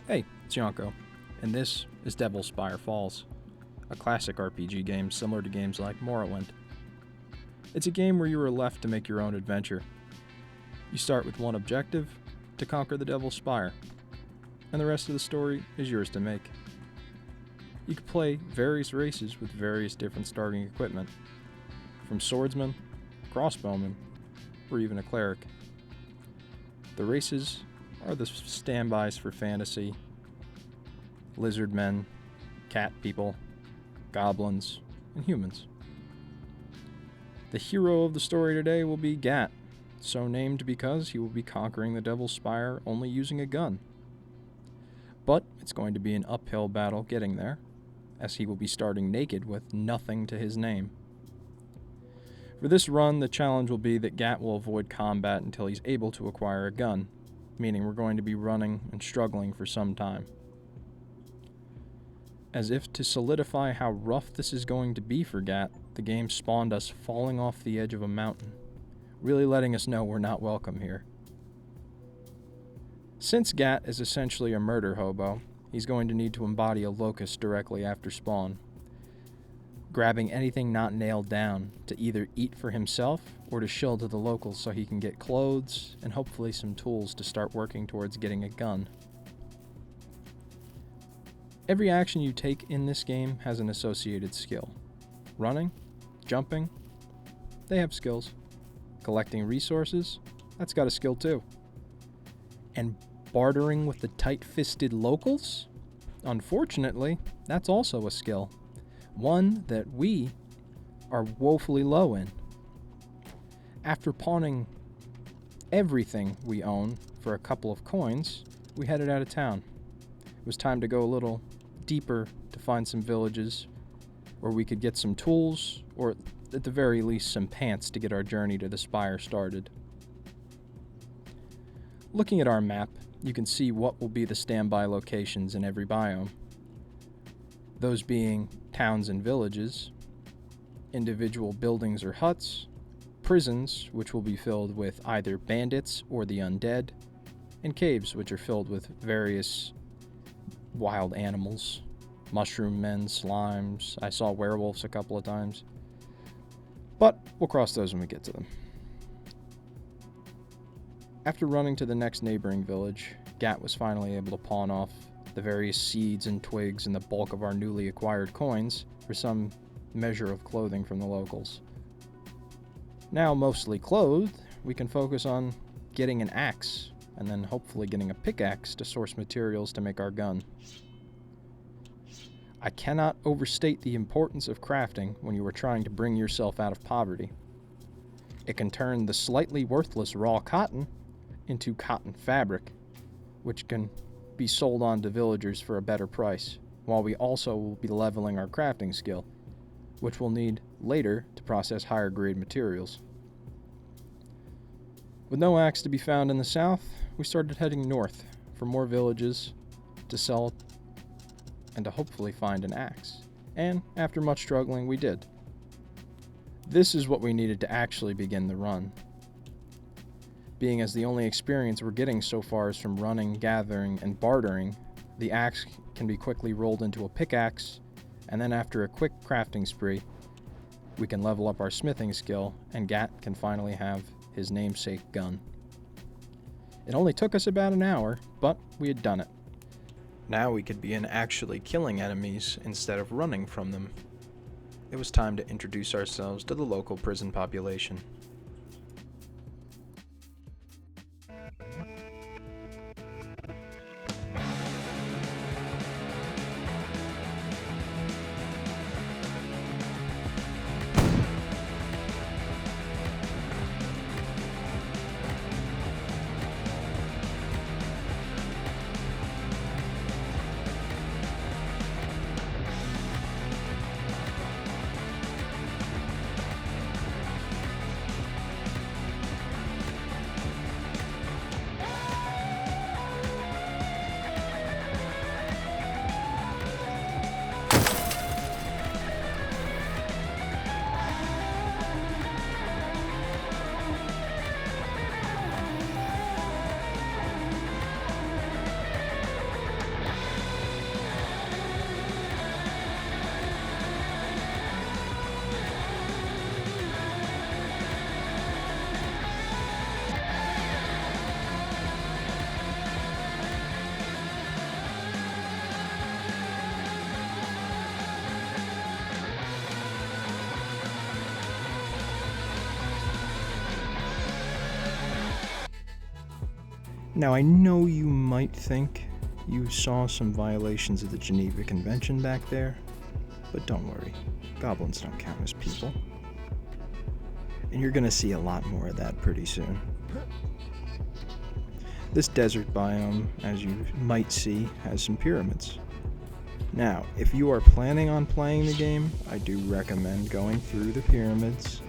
Hey, it's Yonko, and this is Spire Falls, a classic RPG game similar to games like Morrowind. It's a game where you are left to make your own adventure. You start with one objective, to conquer the Devil's Spire, and the rest of the story is yours to make. You can play various races with various different starting equipment, from swordsman, crossbowman, or even a cleric. The races are the standbys for fantasy: lizard men, cat people, goblins, and humans. The hero of the story today will be Gat, so named because he will be conquering the Devil's Spire only using a gun. But it's going to be an uphill battle getting there, as he will be starting naked with nothing to his name. For this run, the challenge will be that Gat will avoid combat until he's able to acquire a gun, meaning we're going to be running and struggling for some time. As if to solidify how rough this is going to be for Gat, the game spawned us falling off the edge of a mountain, really letting us know we're not welcome here. Since Gat is essentially a murder-hobo, he's going to need to embody a locust directly after spawn, grabbing anything not nailed down to either eat for himself or to shill to the locals so he can get clothes and hopefully some tools to start working towards getting a gun. Every action you take in this game has an associated skill. Running, jumping, they have skills. Collecting resources, that's got a skill too. And bartering with the tight-fisted locals? Unfortunately, that's also a skill. One that we are woefully low in. After pawning everything we own for a couple of coins, we headed out of town. It was time to go a little deeper to find some villages where we could get some tools, or at the very least some pants to get our journey to the Spire started. Looking at our map, you can see what will be the standby locations in every biome. Those being towns and villages, individual buildings or huts, prisons, which will be filled with either bandits or the undead, and caves, which are filled with various wild animals, mushroom men, slimes. I saw werewolves a couple of times. But we'll cross those when we get to them. After running to the next neighboring village, Gat was finally able to pawn off the various seeds and twigs and the bulk of our newly acquired coins for some measure of clothing from the locals. Now mostly clothed, we can focus on getting an axe, and then hopefully getting a pickaxe to source materials to make our gun. I cannot overstate the importance of crafting when you are trying to bring yourself out of poverty. It can turn the slightly worthless raw cotton into cotton fabric, which can be sold on to villagers for a better price, while we also will be leveling our crafting skill, which we'll need later to process higher grade materials. With no axe to be found in the south, we started heading north for more villages to sell and to hopefully find an axe. And after much struggling, we did. This is what we needed to actually begin the run. Being as the only experience we're getting so far is from running, gathering, and bartering, the axe can be quickly rolled into a pickaxe, and then after a quick crafting spree, we can level up our smithing skill, and Gat can finally have his namesake gun. It only took us about an hour, but we had done it. Now we could begin actually killing enemies instead of running from them. It was time to introduce ourselves to the local prison population. Now, I know you might think you saw some violations of the Geneva Convention back there, but don't worry, goblins don't count as people. And you're gonna see a lot more of that pretty soon. This desert biome, as you might see, has some pyramids. Now, if you are planning on playing the game, I do recommend going through the pyramids.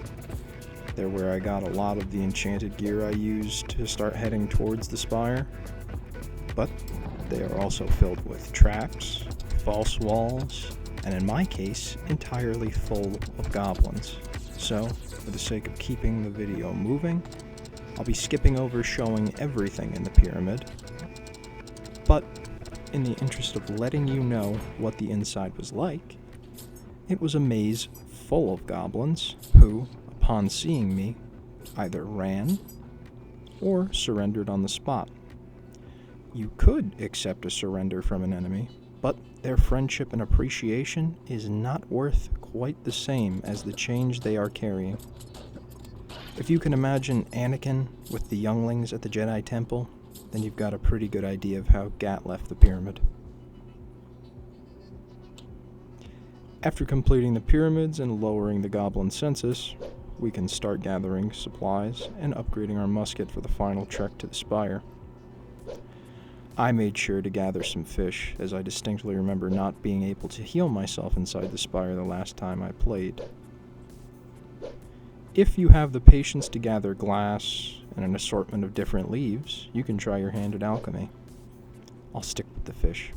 They're where I got a lot of the enchanted gear I used to start heading towards the Spire. But they are also filled with traps, false walls, and in my case, entirely full of goblins. So, for the sake of keeping the video moving, I'll be skipping over showing everything in the pyramid. But, in the interest of letting you know what the inside was like, it was a maze full of goblins who, upon seeing me, either ran or surrendered on the spot. You could accept a surrender from an enemy, but their friendship and appreciation is not worth quite the same as the change they are carrying. If you can imagine Anakin with the younglings at the Jedi Temple, then you've got a pretty good idea of how Gat left the pyramid. After completing the pyramids and lowering the goblin census, we can start gathering supplies and upgrading our musket for the final trek to the Spire. I made sure to gather some fish, as I distinctly remember not being able to heal myself inside the Spire the last time I played. If you have the patience to gather glass and an assortment of different leaves, you can try your hand at alchemy. I'll stick with the fish.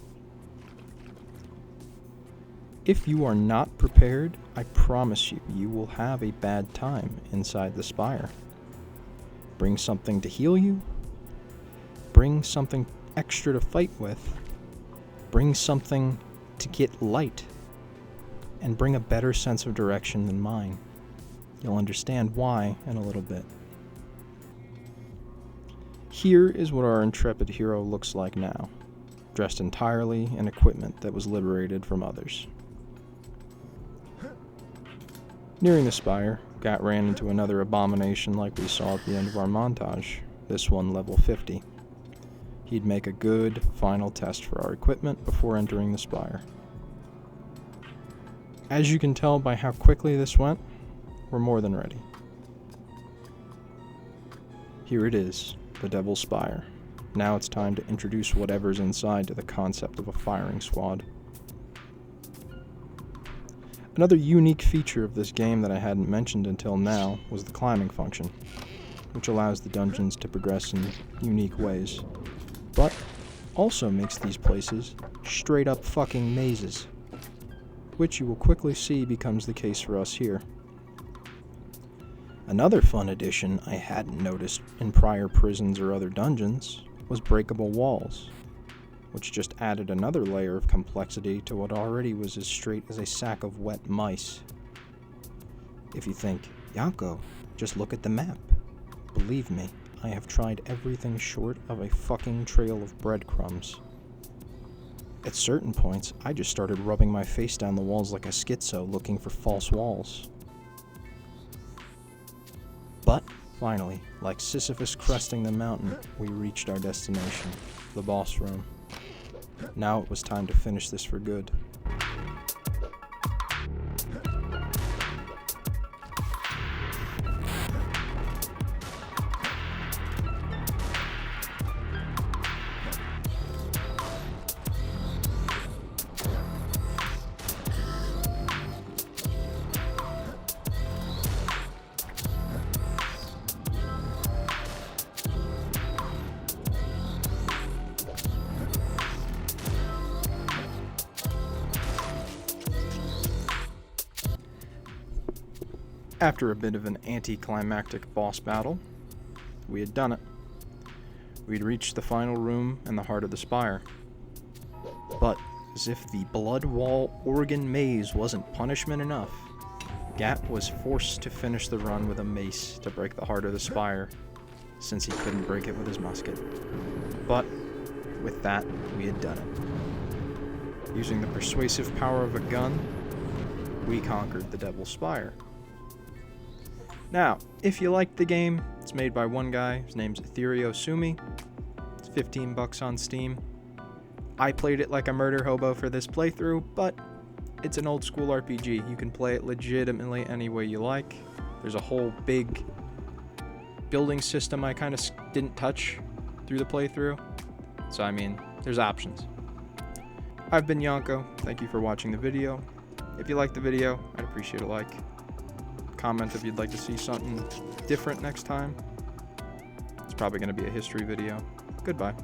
If you are not prepared, I promise you, you will have a bad time inside the Spire. Bring something to heal you. Bring something extra to fight with. Bring something to get light. And bring a better sense of direction than mine. You'll understand why in a little bit. Here is what our intrepid hero looks like now, dressed entirely in equipment that was liberated from others. Nearing the Spire, Gat ran into another abomination like we saw at the end of our montage, this one level 50. He'd make a good final test for our equipment before entering the Spire. As you can tell by how quickly this went, we're more than ready. Here it is, the Devil's Spire. Now it's time to introduce whatever's inside to the concept of a firing squad. Another unique feature of this game that I hadn't mentioned until now was the climbing function, which allows the dungeons to progress in unique ways, but also makes these places straight up fucking mazes, which you will quickly see becomes the case for us here. Another fun addition I hadn't noticed in prior prisons or other dungeons was breakable walls, which just added another layer of complexity to what already was as straight as a sack of wet mice. If you think, Yanko, just look at the map. Believe me, I have tried everything short of a fucking trail of breadcrumbs. At certain points, I just started rubbing my face down the walls like a schizo looking for false walls. But, finally, like Sisyphus cresting the mountain, we reached our destination, the boss room. Now it was time to finish this for good. After a bit of an anticlimactic boss battle, we had done it. We'd reached the final room and the heart of the Spire. But, as if the Blood Wall Organ Maze wasn't punishment enough, Gat was forced to finish the run with a mace to break the heart of the Spire, since he couldn't break it with his musket. But, with that, we had done it. Using the persuasive power of a gun, we conquered the Devil's Spire. Now, if you liked the game, it's made by one guy, his name's Etherio Sumi. It's $15 on Steam. I played it like a murder hobo for this playthrough, but it's an old school RPG. You can play it legitimately any way you like. There's a whole big building system I kind of didn't touch through the playthrough. So I mean, there's options. I've been Yonko. Thank you for watching the video. If you liked the video, I'd appreciate a like. Comment if you'd like to see something different next time. It's probably going to be a history video. Goodbye.